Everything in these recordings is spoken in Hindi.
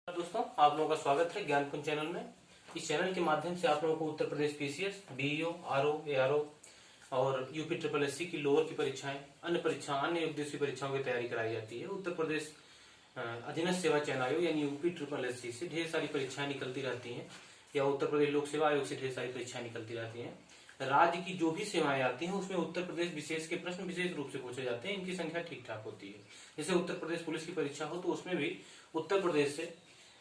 दोस्तों, आप लोगों का स्वागत है ज्ञानपुंज चैनल में। इस चैनल के माध्यम से आप लोगों को Uttar Pradesh PCS, BEO, RO, ARO और यूपी ट्रिपल एससी की लोअर की परीक्षाएं, अन्य उद्देश्य परीक्षाओं की तैयारी कराई जाती है। उत्तर प्रदेश अधीनस्थ सेवा चयन आयोग यानी यूपी ट्रिपल एससी से ढेर सारी परीक्षाएं निकलती रहती हैं, या उत्तर प्रदेश लोक सेवा आयोग से ढेर सारी परीक्षाएं निकलती रहती हैं। राज्य की जो भी सेवाएं आती हैं उसमें उत्तर प्रदेश विशेष के प्रश्न विशेष रूप से पूछे जाते हैं। इनकी संख्या ठीक ठाक होती है। जैसे उत्तर प्रदेश पुलिस की परीक्षा हो तो उसमें भी उत्तर प्रदेश से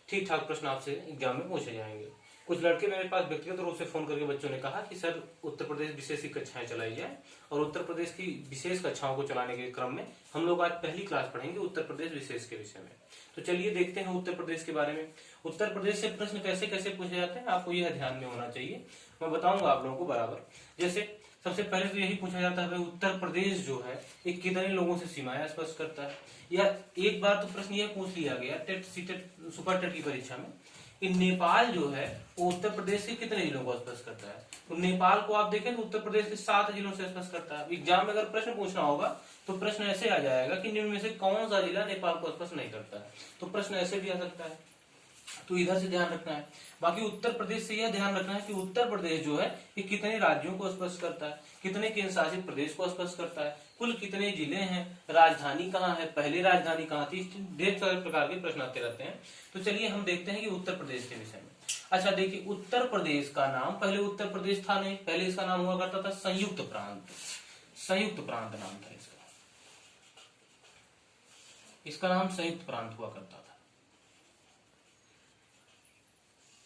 ठीक ठाक प्रश्न आपसे एग्जाम में पूछे जाएंगे। कुछ लड़के मेरे पास व्यक्तिगत रूप से फोन करके बच्चों ने कहा कि सर उत्तर प्रदेश विशेष की कक्षाएं चलाई जाए, और उत्तर प्रदेश की विशेष कक्षाओं को चलाने के क्रम में हम लोग आज पहली क्लास पढ़ेंगे उत्तर प्रदेश विशेष के विषय में। तो चलिए देखते हैं उत्तर प्रदेश के बारे में। उत्तर प्रदेश से प्रश्न कैसे कैसे पूछे जाते हैं आपको यह ध्यान में होना चाहिए, मैं बताऊंगा आप लोगों को बराबर। जैसे सबसे पहले तो यही पूछा जाता है उत्तर प्रदेश जो है ये कितने लोगों से सीमाएं स्पर्श करता है। या एक बार तो प्रश्न यह पूछ लिया गया टेट सीटेट सुपर टेट की परीक्षा में कि नेपाल जो है वो उत्तर प्रदेश के कितने जिलों को स्पर्श करता है। तो नेपाल को आप देखें तो उत्तर प्रदेश के 7 जिलों से स्पर्श करता है। एग्जाम में अगर प्रश्न पूछना होगा तो प्रश्न ऐसे आ जाएगा कि निम्न में से कौन सा जिला नेपाल को स्पर्श नहीं करता है। तो प्रश्न ऐसे भी आ सकता है, तो इधर से ध्यान रखना है। बाकी उत्तर प्रदेश से यह ध्यान रखना है कि उत्तर प्रदेश जो है ये कितने राज्यों को स्पर्श करता है, कितने केंद्र शासित प्रदेश को स्पर्श करता है, कुल कितने जिले हैं, राजधानी कहाँ है, पहले राजधानी कहाँ थी। ढेर सारे प्रकार के प्रश्न आते रहते हैं। तो चलिए हम देखते हैं कि उत्तर प्रदेश के विषय में। अच्छा देखिए, उत्तर प्रदेश का नाम पहले उत्तर प्रदेश था नहीं, पहले इसका नाम हुआ करता था संयुक्त प्रांत। संयुक्त प्रांत नाम था इसका नाम संयुक्त प्रांत हुआ करता था।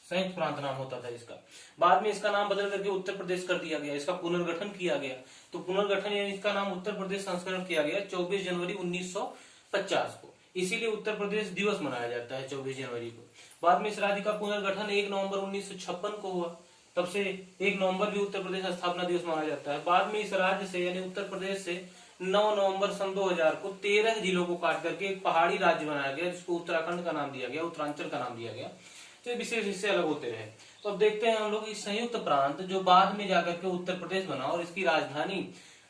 संयुक्त प्रांत नाम होता था इसका। बाद में इसका नाम बदल करके उत्तर प्रदेश कर दिया गया, इसका पुनर्गठन किया गया। तो पुनर्गठन यानी इसका नाम उत्तर प्रदेश संस्करण किया गया 24 जनवरी 1950 को। इसीलिए उत्तर प्रदेश दिवस मनाया जाता है 24 जनवरी को। बाद में इस राज्य का पुनर्गठन 1 नवंबर 1956 को हुआ, तब से 1 नवंबर भी उत्तर प्रदेश स्थापना दिवस माना जाता है। बाद में इस राज्य से यानी उत्तर प्रदेश से 9 नवंबर सन 2000 को 13 जिलों को काट करके एक पहाड़ी राज्य बनाया गया, जिसको उत्तराखंड का नाम दिया गया, उत्तरांचल का नाम दिया गया। तो विशेष हिस्से अलग होते रहे। तो अब देखते हैं हम लोग इस संयुक्त प्रांत जो बाद में जाकर के उत्तर प्रदेश बना और इसकी राजधानी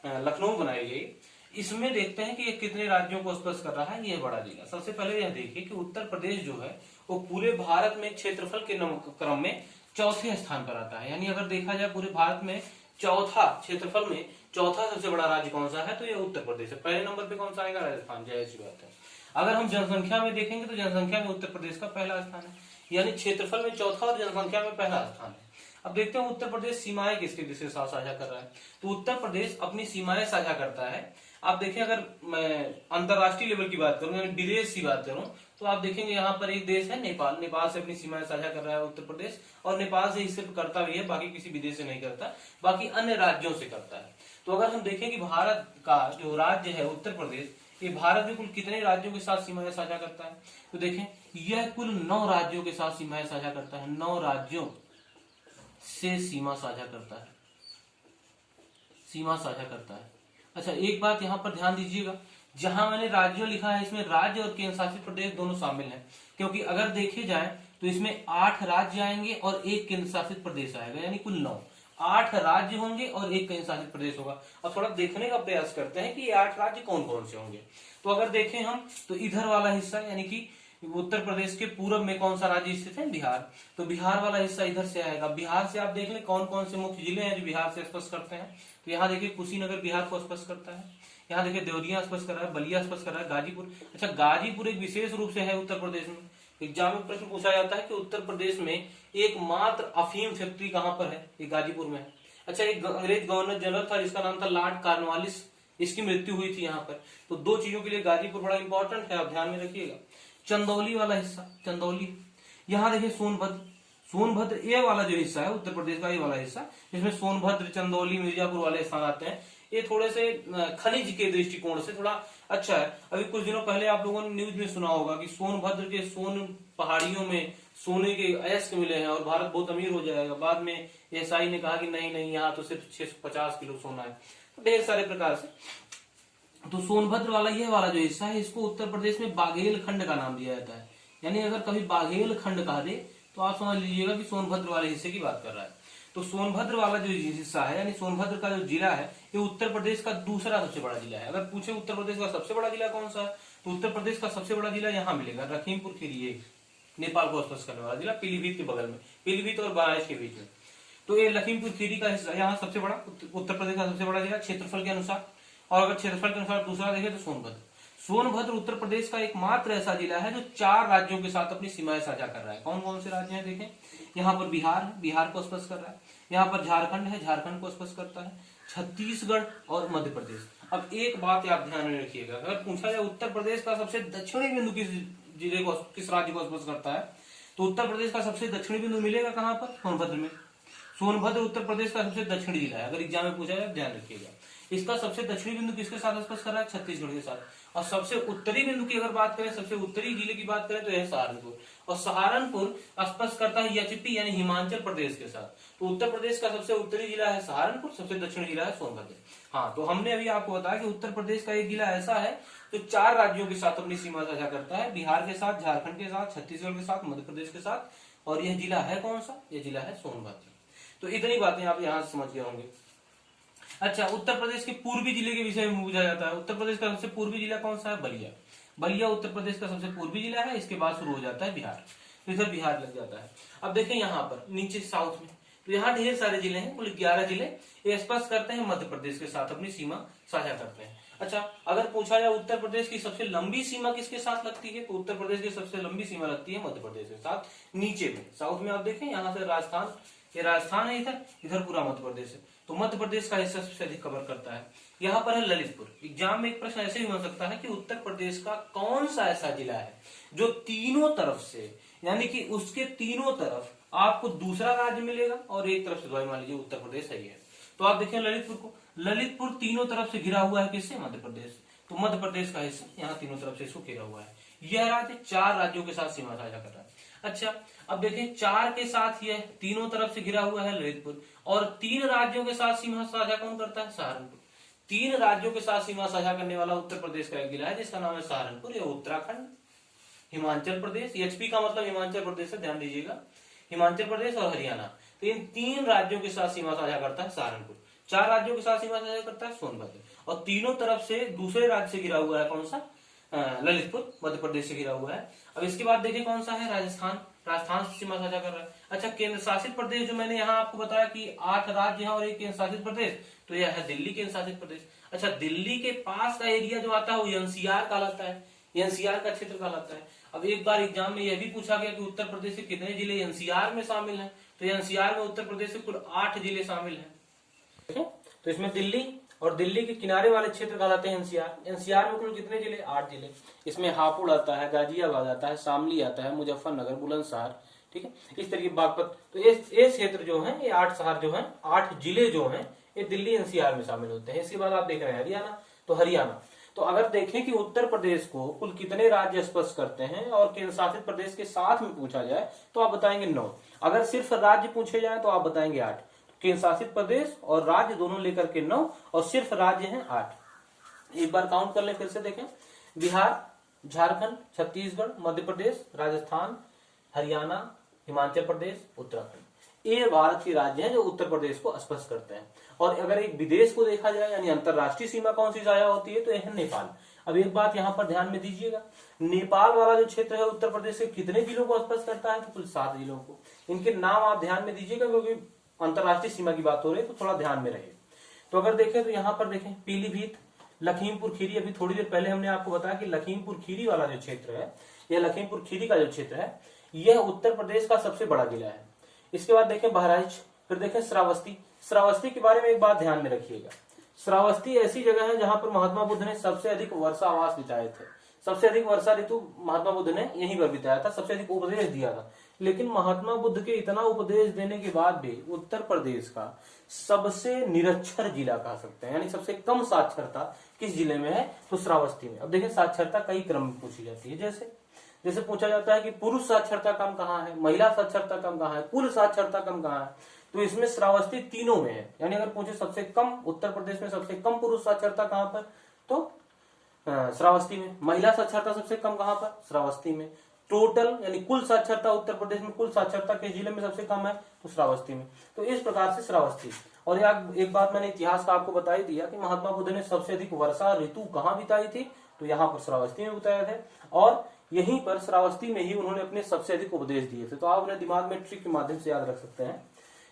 लखनऊ बनाई गई, इसमें देखते हैं कि ये कितने राज्यों को स्पर्श कर रहा है। ये बड़ा जिला। सबसे पहले यह देखिए कि उत्तर प्रदेश जो है वो पूरे भारत में क्षेत्रफल के क्रम में चौथे स्थान पर आता है। यानी अगर देखा जाए पूरे भारत में चौथा क्षेत्रफल में चौथा सबसे बड़ा राज्य कौन सा है तो ये उत्तर प्रदेश है। पहले नंबर पे कौन सा आएगा? राजस्थान। जय सी बात है। अगर हम जनसंख्या में देखेंगे तो जनसंख्या में उत्तर प्रदेश का पहला स्थान है, यानी क्षेत्रफल में चौथा और जनसंख्या में पहला स्थान है। अब देखते हैं उत्तर प्रदेश सीमाएं किसके किसके साथ साझा कर रहा है। तो उत्तर प्रदेश अपनी सीमाएं साझा करता है। आप देखें, अगर मैं अंतरराष्ट्रीय लेवल की बात करूं, यानी विदेश की बात करूं, तो आप देखेंगे यहाँ पर एक देश है नेपाल। नेपाल से अपनी सीमाएं साझा कर रहा है उत्तर प्रदेश, और नेपाल से ही सिर्फ करता भी है, बाकी किसी विदेश से नहीं करता, बाकी अन्य राज्यों से करता है। तो अगर हम देखें कि भारत का जो राज्य है उत्तर प्रदेश, ये भारत में कुल कितने राज्यों के साथ सीमाएं साझा करता है, तो देखें यह कुल 9 राज्यों के साथ सीमाएं साझा करता है। 9 राज्यों से सीमा साझा करता है, सीमा साझा करता है। अच्छा एक बात यहाँ पर ध्यान दीजिएगा, जहां मैंने राज्यों लिखा है इसमें राज्य और केंद्र शासित प्रदेश दोनों शामिल हैं, क्योंकि अगर देखे जाए तो इसमें 8 राज्य आएंगे और 1 केंद्र शासित प्रदेश आएगा, यानी कुल 9। 8 राज्य होंगे और 1 केंद्र शासित प्रदेश होगा। अब थोड़ा देखने का प्रयास करते हैं कि ये 8 राज्य कौन कौन से होंगे। तो अगर देखें हम तो इधर वाला हिस्सा यानी कि उत्तर प्रदेश के पूर्व में कौन सा राज्य स्थित है? बिहार। तो बिहार वाला हिस्सा इधर से आएगा। बिहार से आप देख लें कौन कौन से मुख्य जिले हैं जो बिहार से स्पर्श करते हैं। तो यहाँ देखिए कुशीनगर बिहार को स्पर्श करता है, यहाँ देखिए देवरिया स्पर्श कर रहा है, बलिया स्पर्श कर रहा है, गाजीपुर। अच्छा गाजीपुर एक विशेष रूप से है उत्तर प्रदेश में। एग्जाम में प्रश्न पूछा जाता है कि उत्तर प्रदेश में एकमात्र अफीम फैक्ट्री कहाँ पर है? ये गाजीपुर में है। अच्छा एक अंग्रेज गवर्नर जनरल था जिसका नाम था लॉर्ड कॉर्नवालिस, इसकी मृत्यु हुई थी यहाँ पर। तो 2 चीजों के लिए गाजीपुर बड़ा इंपॉर्टेंट है, आप ध्यान में रखिएगा। चंदौली वाला हिस्सा, चंदौली, यहाँ देखिए सोनभद्र। सोनभद्र ये वाला जो हिस्सा है उत्तर प्रदेश का, ये वाला हिस्सा जिसमें सोनभद्र, चंदौली, मिर्जापुर वाले स्थान आते हैं, ये थोड़े से खनिज के दृष्टिकोण से थोड़ा अच्छा है। अभी कुछ दिनों पहले आप लोगों ने न्यूज में सुना होगा कि सोनभद्र के सोन पहाड़ियों में सोने के अयस्क मिले हैं और भारत बहुत अमीर हो जाएगा। बाद में एसआई ने कहा कि नहीं नहीं, यहाँ तो सिर्फ 650 किलो सोना है। तो ढेर सारे प्रकार से, तो सोनभद्र वाला यह वाला जो हिस्सा है इसको उत्तर प्रदेश में बाघेल खंड का नाम दिया जाता है। यानी अगर कभी बाघेल खंड कहा दे तो आप समझ लीजिएगा कि सोनभद्र वाले हिस्से की बात कर रहा है। तो सोनभद्र वाला जो हिस्सा है यानी सोनभद्र का जो जिला है ये उत्तर प्रदेश का दूसरा सबसे बड़ा जिला है। अगर पूछे उत्तर प्रदेश का सबसे बड़ा जिला कौन सा है तो उत्तर प्रदेश का सबसे बड़ा जिला यहाँ मिलेगा, लखीमपुर खीरी। नेपाल को स्पर्श करने वाला जिला, पीलीभीत के बगल में, पीलीभीत और बहराइच के बीच में। तो ये लखीमपुर खीरी का हिस्सा यहाँ सबसे बड़ा, उत्तर प्रदेश का सबसे बड़ा जिला क्षेत्रफल के अनुसार। और अगर क्षेत्रफल के अनुसार दूसरा देखें तो सोनभद्र। सोनभद्र उत्तर प्रदेश का एकमात्र ऐसा जिला है जो 4 राज्यों के साथ अपनी सीमाएं साझा कर रहा है। कौन कौन से राज्य हैं देखें, यहाँ पर बिहार है, बिहार को स्पर्श कर रहा है, यहाँ पर झारखंड है, झारखंड को स्पर्श करता है, छत्तीसगढ़ और मध्य प्रदेश। अब एक बात आप ध्यान में रखिएगा, अगर पूछा जाए उत्तर प्रदेश का सबसे दक्षिणी बिंदु किस जिले को, किस राज्य को स्पर्श करता है, तो उत्तर प्रदेश का सबसे दक्षिणी बिंदु मिलेगा कहाँ पर, सोनभद्र में। सोनभद्र उत्तर प्रदेश का सबसे दक्षिणी जिला है। अगर एग्जाम में पूछा जाए ध्यान रखिएगा, इसका सबसे दक्षिणी बिंदु किसके साथ स्पर्श कर रहा है, छत्तीसगढ़ के साथ। और सबसे उत्तरी बिंदु की अगर बात करें, सबसे उत्तरी जिले की बात करें तो यह सहारनपुर, और सहारनपुर स्पर्श करता है एचपी यानी हिमाचल प्रदेश के साथ। तो उत्तर प्रदेश का सबसे उत्तरी जिला है सहारनपुर, सबसे दक्षिणी जिला है सोनभद्र। हाँ, तो हमने अभी आपको बताया कि उत्तर प्रदेश का एक जिला ऐसा है जो 4 राज्यों के साथ अपनी सीमा साझा करता है, बिहार के साथ, झारखंड के साथ, छत्तीसगढ़ के साथ, मध्य प्रदेश के साथ। और यह जिला है कौन सा, यह जिला है सोनभद्र। तो इतनी बातें आप यहाँ से समझ गए होंगे। अच्छा, उत्तर प्रदेश के पूर्वी जिले के विषय में पूछा जाता है। उत्तर प्रदेश का सबसे पूर्वी जिला कौन सा है, बलिया। बलिया उत्तर प्रदेश का सबसे पूर्वी जिला है, इसके बाद शुरू हो जाता है बिहार, तो इधर बिहार लग जाता है। अब देखें यहाँ पर नीचे साउथ में, तो यहाँ ढेर सारे जिले हैं, कुल 11 जिले ये स्पर्श करते हैं मध्य प्रदेश के साथ, अपनी सीमा साझा करते हैं। अच्छा, अगर पूछा जाए उत्तर प्रदेश की सबसे लंबी सीमा किसके साथ लगती है, तो उत्तर प्रदेश की सबसे लंबी सीमा लगती है मध्य प्रदेश के साथ। नीचे में साउथ में आप देखें, यहाँ से राजस्थान, ये राजस्थान है, इधर इधर पूरा मध्य प्रदेश है, तो मध्य प्रदेश का हिस्सा सबसे अधिक कवर करता है। यहाँ पर है ललितपुर। एग्जाम में एक प्रश्न ऐसे ही हो सकता है कि उत्तर प्रदेश का कौन सा ऐसा जिला है जो तीनों तरफ से, यानी कि उसके तीनों तरफ आपको दूसरा राज्य मिलेगा और एक तरफ से, तो मान लीजिए उत्तर प्रदेश सही है, तो आप देखें ललितपुर को, ललितपुर तीनों तरफ से घिरा हुआ है किससे, मध्य प्रदेश। तो मध्य प्रदेश का हिस्सा यहाँ तीनों तरफ से इसको घिरा हुआ है। यह राज्य 4 राज्यों के साथ सीमा साझा कर रहा है। अच्छा, अब देखें 4 के साथ यह तीनों तरफ से घिरा हुआ है ललितपुर, और 3 राज्यों के साथ सीमा साझा कौन करता है, सहारनपुर। 3 राज्यों के साथ सीमा साझा करने वाला उत्तर प्रदेश का एक जिला है जिसका नाम है सहारनपुर। यह उत्तराखंड, हिमाचल प्रदेश, एचपी का मतलब हिमाचल प्रदेश से, ध्यान दीजिएगा, हिमाचल प्रदेश और हरियाणा, तो इन 3 राज्यों के साथ सीमा साझा करता है सहारनपुर। 4 राज्यों के साथ सीमा साझा करता है सोनभद्र, और तीनों तरफ से दूसरे राज्य से घिरा हुआ है कौन सा, ललितपुर, मध्य प्रदेश से घिरा हुआ है। अब इसके बाद देखिए कौन सा है, राजस्थान, राजस्थान से सीमा साझा कर रहा है। अच्छा, केंद्र शासित प्रदेश जो मैंने यहाँ आपको बताया कि 8 राज्य हैं और एक केंद्र शासित प्रदेश, तो यह है दिल्ली केंद्र शासित प्रदेश। अच्छा, दिल्ली के पास का एरिया जो आता है वो एनसीआर कहलाता है, एनसीआर का क्षेत्र कहलाता है। अब एक बार एग्जाम में यह भी पूछा गया कि उत्तर प्रदेश के कितने जिले एनसीआर में शामिल हैं, तो एनसीआर में उत्तर प्रदेश के कुल 8 जिले शामिल हैं। तो इसमें दिल्ली और दिल्ली के किनारे वाले क्षेत्र कहलाते हैं एनसीआर। एनसीआर में कुल कितने जिले, 8 जिले। इसमें हापुड़ आता है, गाजियाबाद आता है, शामली आता है, मुजफ्फरनगर, बुलंदशहर, ठीक है, इस तरीके बागपत। तो ये क्षेत्र जो है, ये 8 शहर जो है, 8 जिले जो हैं, ये दिल्ली एनसीआर में शामिल होते हैं। इसके बाद आप देख रहे हैं हरियाणा, तो हरियाणा, तो अगर देखें कि उत्तर प्रदेश को कुल कितने राज्य स्पर्श करते हैं और केंद्र शासित प्रदेश के साथ में पूछा जाए तो आप बताएंगे 9। अगर सिर्फ राज्य पूछे जाए तो आप बताएंगे 8। केंद्र शासित प्रदेश और राज्य दोनों लेकर के 9, और सिर्फ राज्य हैं 8। एक बार काउंट कर लें, फिर से देखें, बिहार, झारखंड, छत्तीसगढ़, मध्य प्रदेश, राजस्थान, हरियाणा, हिमाचल प्रदेश, उत्तराखंड, ये भारत के राज्य हैं जो उत्तर प्रदेश को स्पर्श करते हैं। और अगर एक विदेश को देखा जाए, यानी अंतरराष्ट्रीय सीमा कौन सी साझा होती है, तो यह है नेपाल। अब एक बात यहाँ पर ध्यान में दीजिएगा, नेपाल वाला जो क्षेत्र है उत्तर प्रदेश से कितने जिलों को स्पर्श करता है, तो कुल 7 जिलों को। इनके नाम आप ध्यान में दीजिएगा क्योंकि अंतरराष्ट्रीय सीमा की बात हो रही है, तो थोड़ा ध्यान में रहे। तो अगर देखें तो यहाँ पर देखें पीलीभीत, लखीमपुर खीरी, अभी थोड़ी देर पहले हमने आपको बताया कि लखीमपुर खीरी वाला जो क्षेत्र है, यह लखीमपुर खीरी का जो क्षेत्र है, यह उत्तर प्रदेश का सबसे बड़ा जिला है। इसके बाद देखें बहराइच, फिर देखें श्रावस्ती। श्रावस्ती के बारे में एक बात ध्यान में रखिएगा, श्रावस्ती ऐसी जगह है जहां पर महात्मा बुद्ध ने सबसे अधिक वर्षावास बिताए थे। सबसे अधिक वर्षा ऋतु महात्मा बुद्ध ने यहीं पर बिताया था, सबसे अधिक उपदेश दिया था। लेकिन महात्मा बुद्ध के इतना उपदेश देने के बाद भी उत्तर प्रदेश का सबसे निरक्षर जिला कह सकते हैं, यानी सबसे कम साक्षरता किस जिले में है, तो श्रावस्ती में। अब देखिए साक्षरता कई क्रम में पूछी जाती है, जैसे पूछा जाता है कि पुरुष साक्षरता कम कहाँ है, महिला साक्षरता कम कहाँ है, कुल साक्षरता कम कहाँ है, तो इसमें श्रावस्ती तीनों में है। यानी अगर पूछे सबसे कम उत्तर प्रदेश में सबसे कम पुरुष साक्षरता कहाँ पर, तो श्रावस्ती में। महिला साक्षरता सबसे कम कहाँ पर, श्रावस्ती में। टोटल यानी कुल साक्षरता उत्तर प्रदेश में, कुल साक्षरता के जिले में सबसे कम है, तो श्रावस्ती में। तो इस प्रकार से श्रावस्ती। और एक बात मैंने इतिहास का आपको बता ही दिया कि महात्मा बुद्ध ने सबसे अधिक वर्षा ऋतु कहाँ बिताई थी, तो यहाँ पर श्रावस्ती में बिताए थे। और यहीं पर श्रावस्ती में ही उन्होंने अपने सबसे अधिक उपदेश दिए थे। तो आप उन्हें दिमाग में ट्रिक के माध्यम से याद रख सकते हैं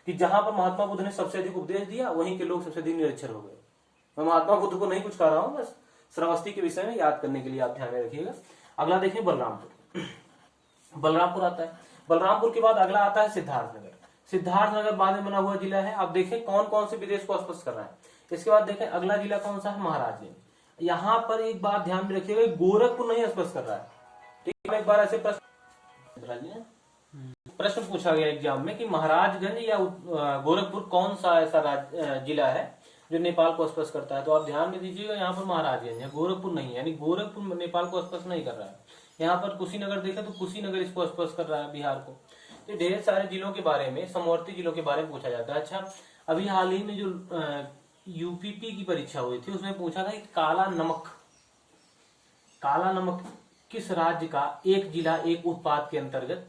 कि जहां पर महात्मा बुद्ध ने सबसे अधिक उपदेश दिया वहीं के लोग सबसे अधिक निरक्षर हो गए। मैं महात्मा बुद्ध को नहीं कुछ कह रहा हूं, बस श्रावस्ती के विषय में याद करने के लिए आप ध्यान में रखिएगा। अगला देखिए बलरामपुर। बलरामपुर आता है। बलरामपुर के बाद अगला आता है सिद्धार्थनगर। सिद्धार्थनगर बाद में बना हुआ जिला है। अब देखें कौन कौन से विदेश को स्पर्श कर रहा है। इसके बाद देखें अगला जिला कौन सा है, महाराजगंज। यहाँ पर एक बात ध्यान में रखिएगा, गोरखपुर नहीं स्पर्श कर रहा है। ठीक है, एक बार ऐसे प्रश्न पूछा गया एग्जाम में कि महाराजगंज या गोरखपुर कौन सा ऐसा जिला है जो नेपाल को स्पर्श करता है। तो आप ध्यान में दीजिएगा, यहाँ पर महाराजगंज है, गोरखपुर नहीं है, यानी गोरखपुर नेपाल को स्पर्श नहीं कर रहा है। यहाँ पर कुशीनगर देखें तो कुशीनगर इसको स्पर्श कर रहा है, बिहार को। तो ढेर सारे जिलों के बारे में, समवर्ती जिलों के बारे में पूछा जाता है। अच्छा, अभी हाल ही में जो यूपीपी की परीक्षा हुई थी उसमें पूछा था कि काला नमक किस राज्य का एक जिला एक उत्पाद के अंतर्गत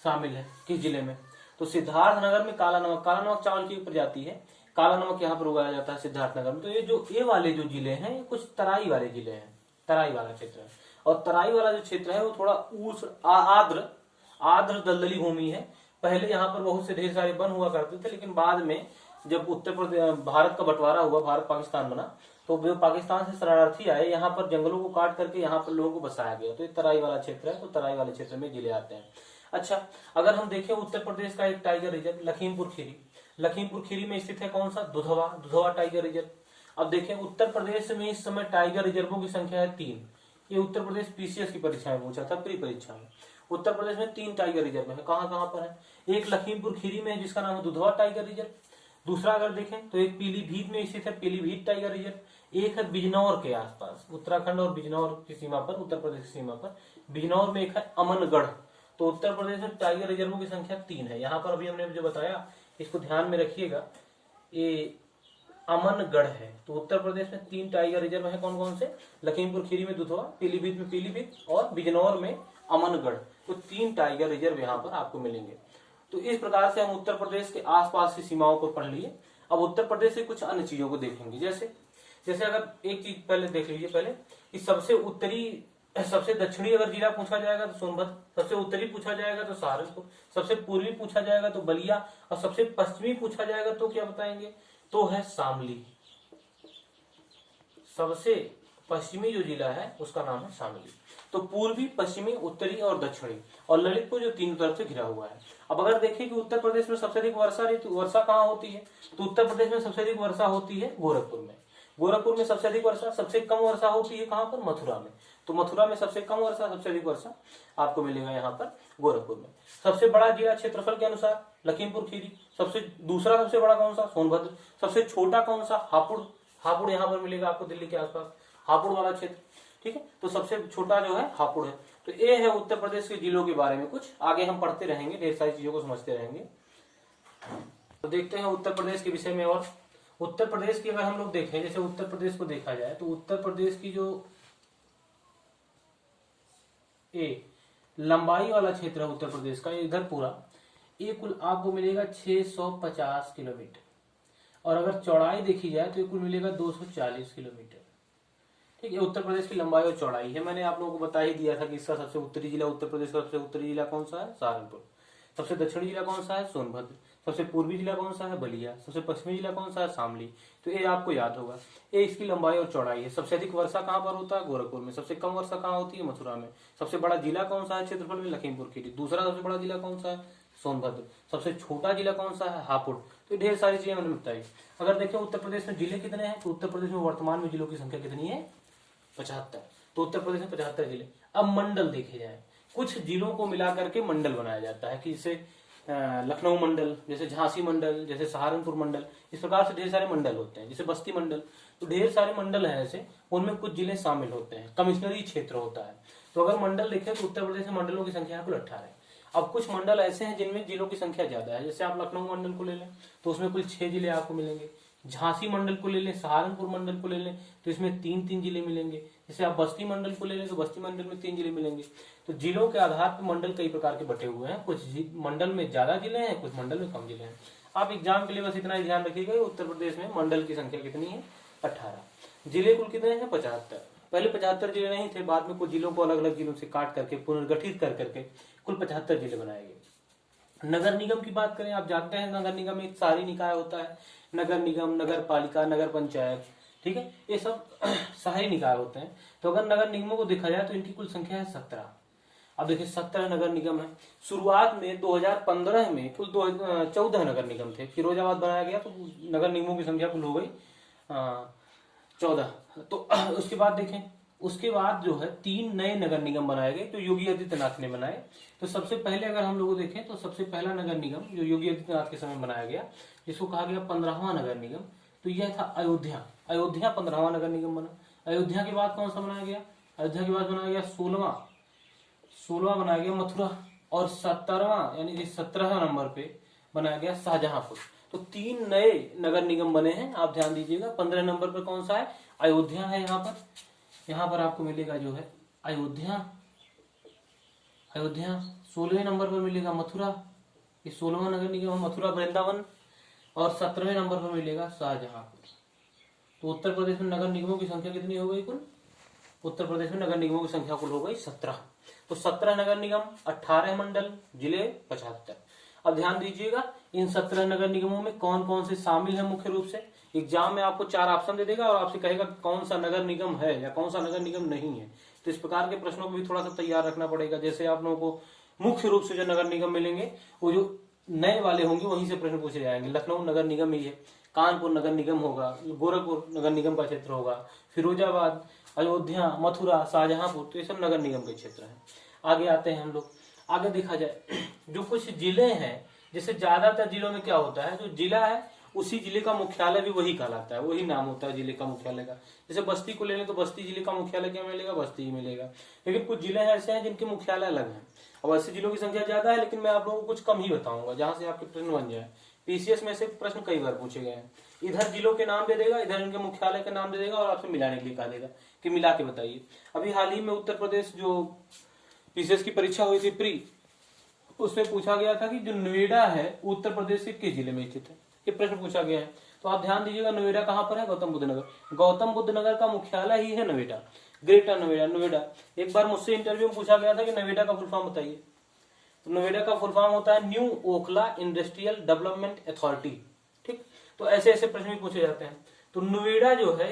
शामिल है, किस जिले में। तो सिद्धार्थनगर में काला नमक चावल की एक प्रजाति है। काला नमक यहाँ पर उगाया जाता है सिद्धार्थनगर में। तो ये जो ए वाले जो जिले हैं ये कुछ तराई वाले जिले हैं, तराई वाला क्षेत्र है। और तराई वाला जो क्षेत्र है वो थोड़ा आर्द्र दलदली भूमि है। पहले यहाँ पर बहुत से ढेर सारे वन हुआ करते थे, लेकिन बाद में जब उत्तर प्रदेश भारत का बंटवारा हुआ, भारत पाकिस्तान बना, तो जो पाकिस्तान से शरणार्थी आए यहाँ पर जंगलों को काट करके यहाँ पर लोगों को बसाया गया। तो ये तराई वाला क्षेत्र है, तो तराई वाले क्षेत्र में जिले आते हैं। अच्छा, अगर हम देखें उत्तर प्रदेश का एक टाइगर रिजर्व लखीमपुर खीरी में स्थित है कौन सा, दुधवा टाइगर रिजर्व। अब देखें उत्तर प्रदेश में इस समय टाइगर रिजर्वों की संख्या है 3। ये उत्तर प्रदेश पीसीएस की परीक्षा में पूछा था, प्री परीक्षा में। उत्तर प्रदेश में 3 टाइगर रिजर्व है। कहाँ कहाँ पर है, एक लखीमपुर खीरी में है जिसका नाम है दुधवा टाइगर रिजर्व। दूसरा अगर देखें तो एक पीलीभीत में स्थित है पीलीभीत टाइगर रिजर्व। एक है बिजनौर के आसपास, उत्तराखंड और बिजनौर की सीमा पर, उत्तर प्रदेश की सीमा पर बिजनौर में एक है अमनगढ़। तो उत्तर प्रदेश में टाइगर रिजर्वों की संख्या 3 है। यहाँ पर अभी हमने जो बताया इसको ध्यान में रखिएगा, ये अमनगढ़ है। तो उत्तर प्रदेश में 3 टाइगर रिजर्व है। कौन कौन से, लखीमपुर खीरी में दुधवा, पीलीभीत में पीलीभीत और बिजनौर में अमनगढ़। तो 3 टाइगर रिजर्व यहाँ पर आपको मिलेंगे। तो इस प्रकार से हम उत्तर प्रदेश के आसपास की सीमाओं को पढ़ लिए। अब उत्तर प्रदेश से कुछ अन्य चीजों को देखेंगे। जैसे अगर एक चीज पहले देख लीजिए, पहले कि सबसे दक्षिणी अगर जिला पूछा जाएगा तो सोनभद्र, सबसे उत्तरी पूछा जाएगा तो सहारनपुर, सबसे पूर्वी पूछा जाएगा तो बलिया, और सबसे पश्चिमी पूछा जाएगा तो क्या बताएंगे, तो है शामली। सबसे पश्चिमी जो जिला है उसका नाम है शामली। तो पूर्वी, पश्चिमी, उत्तरी और दक्षिणी, और ललितपुर जो 3 तरफ से घिरा हुआ है। अब अगर देखें कि उत्तर प्रदेश में सबसे अधिक वर्षा कहाँ होती है, तो उत्तर प्रदेश में सबसे अधिक वर्षा होती है गोरखपुर में। गोरखपुर में सबसे अधिक वर्षा, सबसे कम वर्षा होती है कहाँ पर, मथुरा में। तो मथुरा में सबसे कम वर्षा, सबसे अधिक वर्षा आपको मिलेगा यहाँ पर गोरखपुर में। सबसे बड़ा जिला क्षेत्रफल के अनुसार लखीमपुर खीरी। दूसरा सबसे बड़ा कौन सा, सोनभद्र। सबसे छोटा कौन सा, हापुड़ यहाँ पर मिलेगा आपको, दिल्ली के आसपास हापुड़ वाला क्षेत्र। ठीक है, तो सबसे छोटा जो है हापुड़ है। तो ये है उत्तर प्रदेश के जिलों के बारे में कुछ। आगे हम पढ़ते रहेंगे, ढेर सारी चीजों को समझते रहेंगे। तो देखते हैं उत्तर प्रदेश के विषय में। और उत्तर प्रदेश की अगर हम लोग देखें, जैसे उत्तर प्रदेश को देखा जाए तो उत्तर प्रदेश की जो लंबाई वाला क्षेत्र है उत्तर प्रदेश का, इधर पूरा ये कुल आपको मिलेगा 650 किलोमीटर। और अगर चौड़ाई देखी जाए तो ये कुल मिलेगा 240 किलोमीटर। ठीक है, उत्तर प्रदेश की लंबाई और चौड़ाई है। मैंने आप लोगों को बता ही दिया था कि इसका सबसे उत्तरी जिला, उत्तर प्रदेश का सबसे उत्तरी जिला कौन सा है, सहारनपुर। सबसे दक्षिणी जिला कौन सा है, सोनभद्र। सबसे पूर्वी जिला कौन सा है, बलिया। सबसे पश्चिमी जिला कौन सा है, शामली। तो ये आपको याद होगा, ये इसकी लंबाई और चौड़ाई है। सबसे अधिक वर्षा कहाँ पर होता है, गोरखपुर में। सबसे कम वर्षा कहाँ होती है, मथुरा में। सबसे बड़ा जिला कौन सा है क्षेत्रफल में, लखीमपुर खीरी। दूसरा सबसे बड़ा जिला कौन सा है, सोनभद्र। सबसे छोटा जिला कौन सा है, हापुड़। तो ढेर सारी चीजें मैंने बताई। अगर देखें उत्तर प्रदेश में जिले कितने हैं, तो उत्तर प्रदेश में वर्तमान में जिलों की संख्या कितनी है, 75। तो उत्तर प्रदेश में 75 जिले। अब मंडल देखे जाए, कुछ जिलों को मिलाकर के मंडल बनाया जाता है, कि जैसे लखनऊ मंडल, जैसे झांसी मंडल, जैसे सहारनपुर मंडल। इस प्रकार से ढेर सारे मंडल होते हैं, जैसे बस्ती मंडल। तो ढेर सारे मंडल हैं ऐसे, उनमें कुछ जिले शामिल होते हैं। कमिश्नरी क्षेत्र होता है। तो अगर मंडल देखें तो उत्तर प्रदेश में मंडलों की संख्या कुल 18 है। अब कुछ मंडल ऐसे हैं जिनमें जिलों की संख्या ज्यादा है। जैसे आप लखनऊ मंडल को ले लें तो उसमें कुल 6 जिले आपको मिलेंगे। झांसी मंडल को ले लें, सहारनपुर मंडल को ले लें तो इसमें 3-3 जिले मिलेंगे। जैसे आप बस्ती मंडल को ले लें तो बस्ती मंडल में 3 जिले मिलेंगे। तो जिलों के आधार पर मंडल कई प्रकार के बटे हुए हैं। कुछ मंडल में ज्यादा जिले हैं, कुछ मंडल में कम जिले हैं। आप एग्जाम के लिए बस इतना ही ध्यान रखिएगा, उत्तर प्रदेश में मंडल की संख्या कितनी है, 18। जिले कुल कितने हैं, 75। पहले 75 जिले नहीं थे, बाद में कुछ जिलों को अलग अलग जिलों से काट करके पुनर्गठित कर करके कुल 75 जिले बनाए गए। नगर निगम की बात करें, आप जानते हैं नगर निगम एक शहरी निकाय होता है। नगर निगम, नगर पालिका, नगर पंचायत, ठीक है, ये सब शहरी निकाय होते हैं। तो अगर नगर निगमों को देखा जाए तो इनकी कुल संख्या है 17। अब देखिए 17 नगर निगम है। शुरुआत में 2015 में कुल 14 नगर निगम थे, फिरोजाबाद बनाया गया तो नगर निगमों की संख्या कुल हो गई 14। तो उसके बाद देखें, उसके बाद जो है 3 नए नगर निगम बनाए गए जो योगी आदित्यनाथ ने बनाए। तो सबसे पहले अगर हम लोग देखें तो सबसे पहला नगर निगम जो योगी आदित्यनाथ के समय बनाया गया, जिसको कहा गया 15वां नगर निगम, तो यह था अयोध्या। अयोध्या 15वां नगर निगम बना। अयोध्या के बाद कौन सा बनाया गया? अयोध्या के बाद बनाया गया 16वां बनाया गया मथुरा, और 17वां यानी कि 17वें नंबर पे बनाया गया शाहजहांपुर। तो 3 नए नगर निगम बने हैं, आप ध्यान दीजिएगा। 15 नंबर पर कौन सा है? अयोध्या है। यहाँ पर आपको मिलेगा जो है अयोध्या। 16वें नंबर पर मिलेगा मथुरा, ये 16वां नगर निगम मथुरा वृंदावन, और 17वें नंबर पर मिलेगा शाहजहांपुर। तो उत्तर प्रदेश में नगर निगमों की संख्या कितनी हो गई कुल? उत्तर प्रदेश में नगर निगमों की संख्या कुल हो गई 17। तो 17 नगर निगम, 18 मंडल, जिले 75। अब ध्यान दीजिएगा इन 17 नगर निगमों में कौन कौन से शामिल है। मुख्य रूप से एग्जाम में आपको 4 ऑप्शन दे देगा और आपसे कहेगा कौन सा नगर निगम है या कौन सा नगर निगम नहीं है। तो इस प्रकार के प्रश्नों को भी थोड़ा सा तैयार रखना पड़ेगा। जैसे आप लोगों को मुख्य रूप से जो नगर निगम मिलेंगे वो जो नए वाले होंगे वहीं से प्रश्न पूछे जाएंगे। लखनऊ नगर निगम ही है, कानपुर नगर निगम होगा, गोरखपुर नगर निगम का क्षेत्र होगा, फिरोजाबाद, अयोध्या, मथुरा, शाहजहांपुर, तो ये सब नगर निगम के क्षेत्र है। आगे आते हैं हम लोग। आगे देखा जाए जो कुछ जिले हैं, जैसे ज्यादातर जिलों में क्या होता है, जो जिला है उसी जिले का मुख्यालय भी वही कहलाता है, वही नाम होता है जिले का मुख्यालय का। जैसे बस्ती को ले लें तो बस्ती जिले का मुख्यालय क्या मिलेगा? बस्ती ही मिलेगा। लेकिन कुछ जिले ऐसे हैं जिनके मुख्यालय अलग हैं। अब ऐसे जिलों की संख्या ज्यादा है, लेकिन मैं आप लोगों को कुछ कम ही बताऊंगा जहां से आपके प्रश्न बन जाए। पीसीएस में से प्रश्न कई बार पूछे गए हैं। इधर जिलों के नाम दे देगा, इधर इनके मुख्यालय के नाम दे देगा और आपसे मिलाने के लिए कहा देगा कि मिला के बताइए। अभी हाल ही में उत्तर प्रदेश जो पीसीएस की परीक्षा हुई थी प्री, उसमें पूछा गया था कि जो नोएडा है उत्तर प्रदेश के किस जिले में स्थित है, ये प्रश्न पूछा गया है। तो आप ध्यान दीजिएगा नोएडा कहाँ पर है? गौतम बुद्ध नगर। गौतम बुद्ध नगर का मुख्यालय ही है नोएडा, ग्रेटर नोएडा। नोएडा एक बार मुझसे इंटरव्यू में पूछा गया था कि नोएडा का फुल फॉर्म बताइए। तो नोएडा का फुल फॉर्म होता है new Okhla industrial development authority. ठीक, तो ऐसे ऐसे प्रश्न भी पूछे जाते हैं। तो नोएडा जो है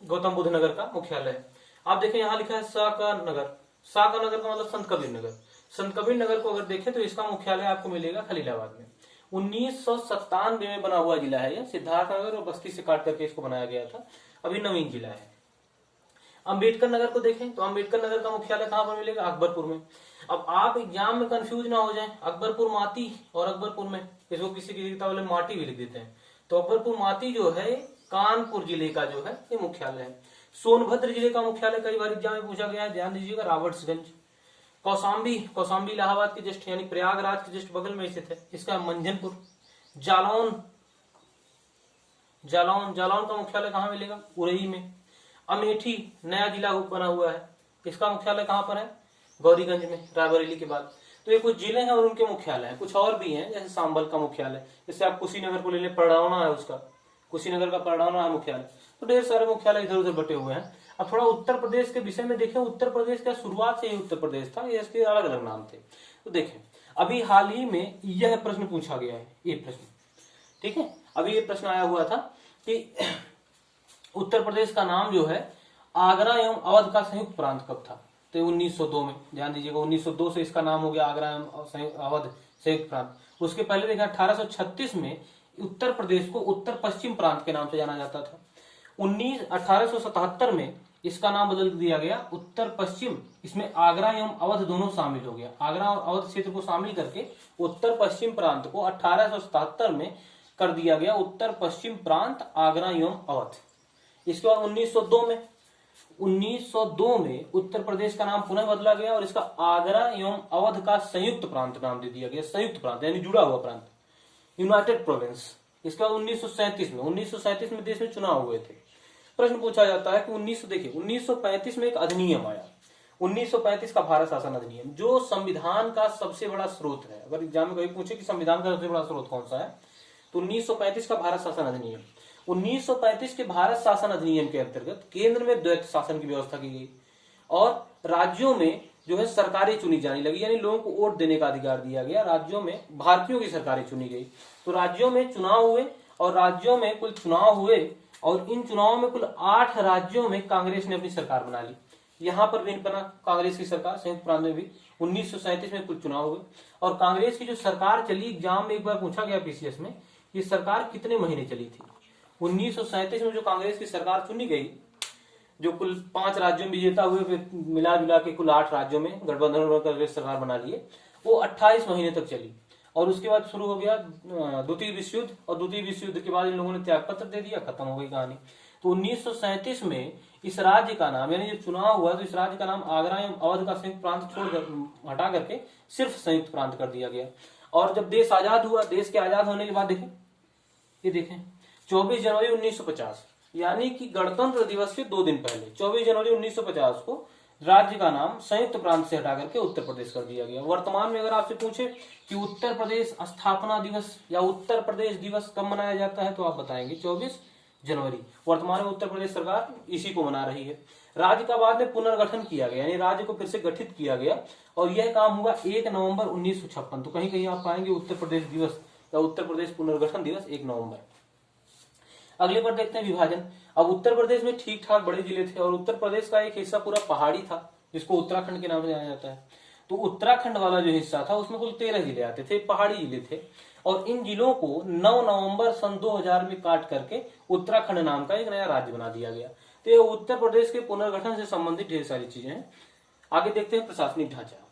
गौतम बुद्ध नगर का मुख्यालय है। आप देखें यहाँ लिखा है सा का नगर। सा का नगर का मतलब संत कबीर नगर। संत कबीर नगर को अगर देखें तो इसका मुख्यालय आपको मिलेगा खलीलाबाद में। 1997 में बना हुआ जिला है यह। सिद्धार्थनगर और बस्ती से काट करके इसको बनाया गया था, अभी नवीन जिला है। अंबेडकर नगर को देखें तो अंबेडकर नगर का मुख्यालय कहां पर मिलेगा? अकबरपुर में। अब आप एग्जाम में कंफ्यूज ना हो जाएं, अकबरपुर माती और अकबरपुर में, इसको किसी की किताब वाले माटी भी लिख देते हैं। तो अकबरपुर माती जो है कानपुर जिले का जो है ये मुख्यालय है। सोनभद्र जिले का मुख्यालय कई बार एग्जाम में पूछा गया है, ध्यान दीजिएगा, रॉबर्ट्सगंज। कौशाम्बी इलाहाबाद के जस्ट यानी प्रयागराज के जस्ट बगल में स्थित है, इसका मंझनपुर। जालौन का मुख्यालय कहाँ मिलेगा? उरई में। अमेठी नया जिला बना हुआ है, इसका मुख्यालय कहाँ पर है? गौरीगंज में, रायबरेली के बाद। तो ये कुछ जिले हैं और उनके मुख्यालय हैं। कुछ और भी हैं जैसे सांभल का मुख्यालय, जैसे आप कुशीनगर को ले लें, परडौना है उसका, कुशीनगर का परडौना है मुख्यालय। तो ढेर सारे मुख्यालय इधर उधर बटे हुए हैं। अब थोड़ा उत्तर प्रदेश के विषय में देखें। उत्तर प्रदेश का शुरुआत से ही उत्तर प्रदेश था, ये इसके अलग अलग नाम थे। तो देखें अभी हाल ही में यह प्रश्न पूछा गया है, ये प्रश्न, ठीक है। अभी ये प्रश्न आया हुआ था कि उत्तर प्रदेश का नाम जो है आगरा एवं अवध का संयुक्त प्रांत कब था? तो 1902 में, ध्यान दीजिएगा 1902 से इसका नाम हो गया आगरा एवं अवध संयुक्त प्रांत। उसके पहले देखा 1836 में उत्तर प्रदेश को उत्तर पश्चिम प्रांत के नाम से जाना जाता था। 1877 में इसका नाम बदल दिया गया उत्तर पश्चिम, इसमें आगरा एवं अवध दोनों शामिल हो गया। आगरा और अवध क्षेत्र को शामिल करके उत्तर पश्चिम प्रांत को 1877 में कर दिया गया उत्तर पश्चिम प्रांत आगरा एवं अवध। इसके बाद 1902 में उत्तर प्रदेश का नाम पुनः बदला गया और इसका आगरा एवं अवध का संयुक्त प्रांत नाम दे दिया गया। संयुक्त प्रांत यानी जुड़ा हुआ प्रांत, यूनाइटेड प्रोविंस। इसके बाद 1937 में देश में चुनाव हुए थे। प्रश्न पूछा जाता है कि 1935 में एक अधिनियम आया, 1935 का भारत शासन अधिनियम, जो संविधान का सबसे बड़ा स्रोत है। अगर एग्जाम में कभी पूछे कि संविधान का सबसे बड़ा स्रोत कौन सा है, तो 1935 का भारत शासन अधिनियम। 1935 के भारत शासन अधिनियम के अंतर्गत केंद्र में द्वैत शासन की व्यवस्था की गई और राज्यों में जो है सरकारें चुनी जाने लगी, यानी लोगों को वोट देने का अधिकार दिया गया। राज्यों में भारतीयों की सरकारें चुनी गई। तो राज्यों में चुनाव हुए और राज्यों में कुल चुनाव हुए और इन चुनावों में कुल 8 राज्यों में कांग्रेस ने अपनी सरकार बना ली। यहाँ पर भी बना कांग्रेस की सरकार। संयुक्त प्रांत में भी 1937 में कुल चुनाव हुए और कांग्रेस की जो सरकार चली, एग्जाम में एक बार पूछा गया पीसीएस में, ये सरकार कितने महीने चली थी। 1937 में जो कांग्रेस की सरकार चुनी गई, जो कुल 5 राज्यों में विजेता हुए, मिला जुला के कुल 8 राज्यों में गठबंधन करके सरकार बना लिए, वो 28 महीने तक चली और उसके बाद शुरू हो गया द्वितीय विश्व युद्ध और द्वितीय विश्व युद्ध के बाद इन लोगों ने त्यागपत्र दे दिया, खत्म हो गई कहानी। तो 1937 में इस राज्य का नाम, यानी जब चुनाव हुआ तो इस राज्य का नाम आगरा एवं अवध का संयुक्त प्रांत छोड़कर हटा करके सिर्फ संयुक्त प्रांत कर दिया गया। और जब देश आजाद हुआ, देश के आजाद होने के बाद देखें, ये देखें 24 जनवरी 1950 यानी कि गणतंत्र दिवस के 2 दिन पहले 24 जनवरी 1950 को राज्य का नाम संयुक्त प्रांत से हटा करके उत्तर प्रदेश कर दिया गया। वर्तमान में अगर आपसे पूछे कि उत्तर प्रदेश स्थापना दिवस या उत्तर प्रदेश दिवस कब मनाया जाता है तो आप बताएंगे 24 जनवरी। वर्तमान में उत्तर प्रदेश सरकार इसी को मना रही है। राज्य का बाद में पुनर्गठन किया गया, यानी राज्य को फिर से गठित किया गया और यह काम हुआ 1 नवंबर 1956। तो कहीं कहीं आप पाएंगे उत्तर प्रदेश दिवस या उत्तर प्रदेश पुनर्गठन दिवस 1 नवंबर। अगले पर देखते हैं विभाजन। अब उत्तर प्रदेश में ठीक ठाक बड़े जिले थे और उत्तर प्रदेश का एक हिस्सा पूरा पहाड़ी था जिसको उत्तराखंड के नाम से जाना जाता है। तो उत्तराखंड वाला जो हिस्सा था उसमें कुल 13 जिले आते थे, पहाड़ी जिले थे और इन जिलों को 9 नवंबर सन 2000 में काट करके उत्तराखंड नाम का एक नया राज्य बना दिया गया। तो ये उत्तर प्रदेश के पुनर्गठन से संबंधित ढेर सारी चीजें हैं। आगे देखते हैं प्रशासनिक ढांचा।